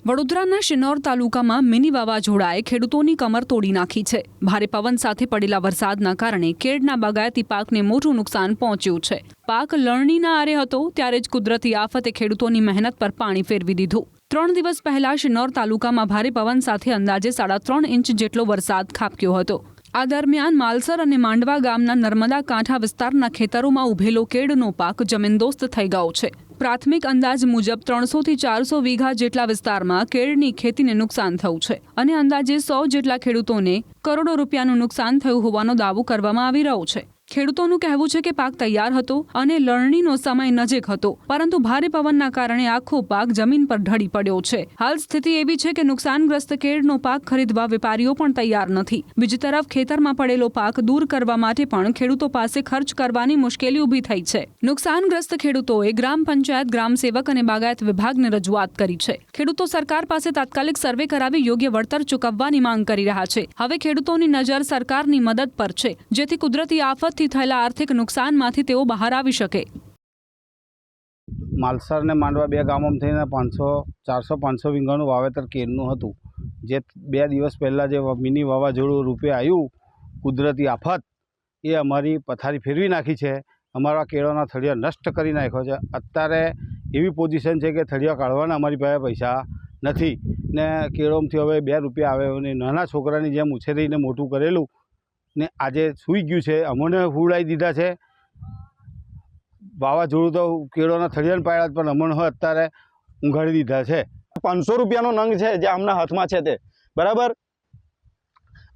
વડોદરાના શિનોર તાલુકામાં મિની વાવાઝોડાએ ખેડૂતોની કમર તોડી નાખી છે। ભારે પવન સાથે પડેલા વરસાદના કારણે કેળના બાગાયતી પાકને મોટું નુકસાન પહોંચ્યું છે। પાક લણણીના આરે હતો ત્યારે જ કુદરતી આફતે ખેડૂતોની મહેનત પર પાણી ફેરવી દીધું। 3 દિવસ પહેલા શિનોર તાલુકામાં ભારે પવન સાથે અંદાજે 3.5 ઇંચ જેટલો વરસાદ ખાબક્યો હતો। આ દરમિયાન માલસર અને માંડવા ગામના નર્મદા કાંઠા વિસ્તારના ખેતરોમાં ઉભેલો કેળનો પાક જમીનદોસ્ત થઈ ગયો છે। પ્રાથમિક અંદાજ મુજબ 300 થી 400 વીઘા જેટલા વિસ્તારમાં કેળની ખેતીને નુકસાન થયું છે અને અંદાજે 100 જેટલા ખેડૂતોને કરોડો રૂપિયાનું નુકસાન થયું હોવાનો દાવો કરવામાં આવી રહ્યો છે। ખેડૂતોનું કહેવું છે કે પાક તૈયાર હતો અને લણણીનો સમય નજીક હતો, પરંતુ ભારે પવનના કારણે આખો પાક જમીન પર ઢળી પડ્યો છે। હાલ સ્થિતિ એવી છે કે નુકસાનગ્રસ્ત કેળનો પાક ખરીદવા વેપારીઓ પણ તૈયાર નથી। બીજી તરફ ખેતરમાં પડેલો પાક દૂર કરવા માટે પણ ખેડૂતો પાસે ખર્ચ કરવાની મુશ્કેલી ઊભી થઈ છે। નુકસાનગ્રસ્ત ખેડૂતોએ ગ્રામ પંચાયત, ગ્રામ સેવક અને બાગાયત વિભાગને રજૂઆત કરી છે। ખેડૂતો સરકાર પાસે તાત્કાલિક સર્વે કરાવી યોગ્ય વળતર ચૂકવવાની માંગ કરી રહ્યા છે। હવે ખેડૂતોની નજર સરકારની મદદ પર છે, જેથી કુદરતી આફત થયેલા આર્થિક નુકસાનમાંથી તેઓ બહાર આવી શકે। માલસર ને માંડવા બે ગામોમાં થઈને 400-500 વીઘાનું વાવેતર કેળનું હતું, જે 2 દિવસ પહેલાં જે મિની વાવાઝોડું રૂપે આવ્યું કુદરતી આફત, એ અમારી પથારી ફેરવી નાખી છે। અમારા કેળાના થળિયા નષ્ટ કરી નાખ્યો છે। અત્યારે એવી પોઝિશન છે કે થળિયા કાઢવાના અમારી પાસે પૈસા નથી ને કેળોમાંથી હવે 2 રૂપિયા આવે અને નાના છોકરાની જેમ ઉછેરીને મોટું કરેલું ને આજે સૂઈ ગયું છે। અમને હુડાઈ દીધા છે। વાવાઝોડું તો કેળોના થળિયાને પાડ્યા પણ અમને અત્યારે ઊંઘાડી દીધા છે। 500 રૂપિયાનો નંગ છે જે આમના હાથમાં છે તે બરાબર।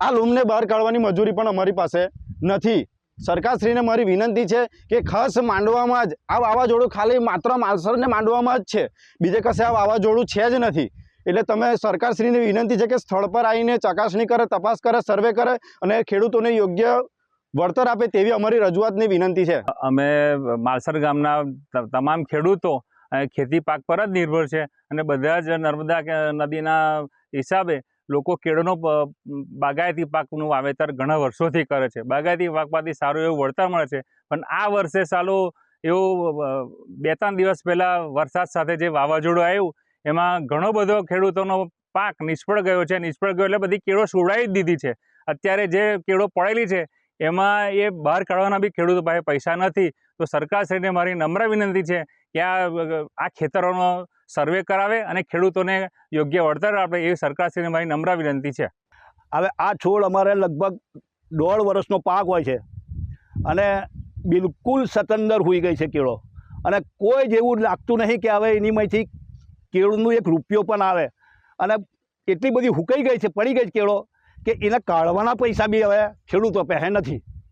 આ લૂમને બહાર કાઢવાની મજૂરી પણ અમારી પાસે નથી। સરકારશ્રીને મારી વિનંતી છે કે ખાસ માંડવામાં જ આ વાવાઝોડું ખાલી માત્ર માલસર ને માંડવામાં જ છે, બીજે કશે આ વાવાઝોડું છે જ નથી। એટલે તમે સરકારશ્રીને વિનંતી છે કે સ્થળ પર આવીને ચકાસણી કરે, તપાસ કરે, સર્વે કરે અને ખેડૂતોને યોગ્ય વળતર આપે તેવી અમારી રજૂઆતની વિનંતી છે। અમે માલસર ગામના તમામ ખેડૂતો ખેતી પાક પર જ નિર્ભર છે અને બધા જ નર્મદા નદીના હિસાબે લોકો કેળનો બાગાયતી પાકનું વાવેતર ઘણા વર્ષોથી કરે છે। બાગાયતી પાકમાંથી સારું એવું વળતર મળે છે, પણ આ વર્ષે સાલું એવું 2-3 દિવસ પહેલાં વરસાદ સાથે જે વાવાઝોડું આવ્યું એમાં ઘણો બધો ખેડૂતોનો પાક નિષ્ફળ ગયો છે। નિષ્ફળ ગયો એટલે બધી કેળો સુવડાવી જ દીધી છે। અત્યારે જે કેળો પડેલી છે એમાં એ બહાર કાઢવાના બી ખેડૂતો પાસે પૈસા નથી। તો સરકારશ્રીને મારી નમ્ર વિનંતી છે કે આ ખેતરોનો સર્વે કરાવે અને ખેડૂતોને યોગ્ય વળતર આપે એવી સરકારશ્રીને મારી નમ્ર વિનંતી છે। હવે આ છોડ અમારે લગભગ 1.5 વર્ષનો પાક હોય છે અને બિલકુલ સતંદર હોઈ ગઈ છે કેળો, અને કોઈ જેવું લાગતું નહીં કે હવે એનીમાંથી કેળનું 1 રૂપિયો પણ આવે। અને એટલી બધી હુકાઈ ગઈ છે, પડી ગઈ છે કેળો, કે એને કાઢવાના પૈસા બી હવે ખેડૂતો પાસે નથી।